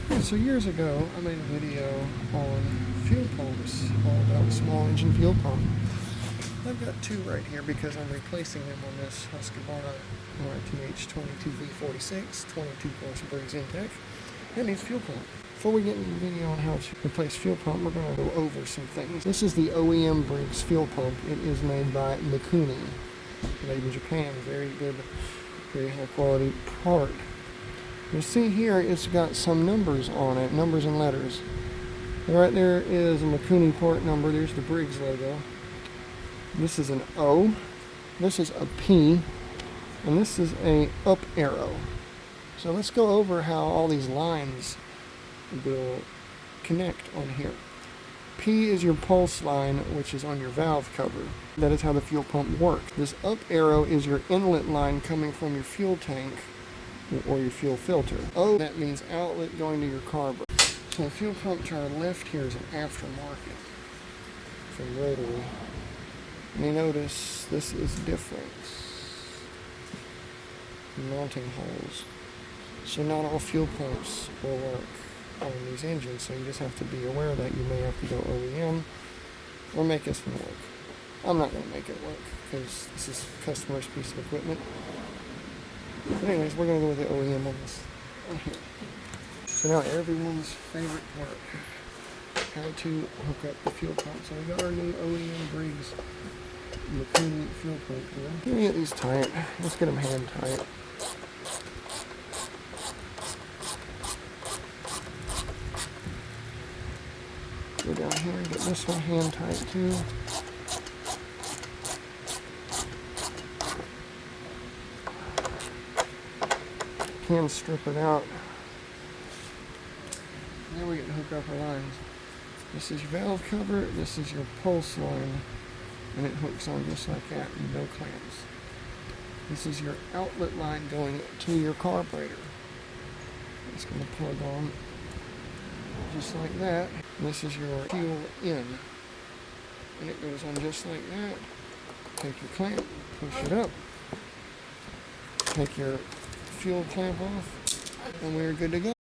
Yeah, so years ago, I made a video on fuel pumps, all about a small engine fuel pump. I've got two right here because I'm replacing them on this Husqvarna TH22V46 22 plus Briggs intake. It needs fuel pump. Before we get into the video on how to replace fuel pump, we're going to go over some things. This is the OEM Briggs fuel pump. It is made by Mikuni, made in Japan. Very good, very high quality part. You'll see here it's got some numbers on it, numbers and letters. Right there is a Mikuni part number. There's the Briggs logo. This is an O, this is a P, and this is a up arrow. So let's go over how all these lines will connect on here. P is your pulse line, which is on your valve cover. That is how the fuel pump works. This up arrow is your inlet line coming from your fuel tank or your fuel filter. O, that means outlet going to your carburetor. So the fuel pump to our left here is an aftermarket from Rotary. And you notice this is different. Mounting holes. So not all fuel pumps will work on these engines, so you just have to be aware that you may have to go OEM or make this one work. I'm not going to make it work because this is a customer's piece of equipment. But anyways, we're going to go with the OEM on this right here. So now everyone's favorite part, how to hook up the fuel pump. So we got our new OEM Briggs Mikuni fuel pump here. Let me get these tight. Let's get them hand tight. Go down here and get this one hand tight too. Can strip it out. Now we get to hook up our lines. This is your valve cover, this is your pulse line, and it hooks on just like that, no clamps. This is your outlet line going to your carburetor. It's going to plug on just like that. This is your fuel in, and it goes on just like that. Take your clamp, push it up, take your fuel clamp off, and we're good to go.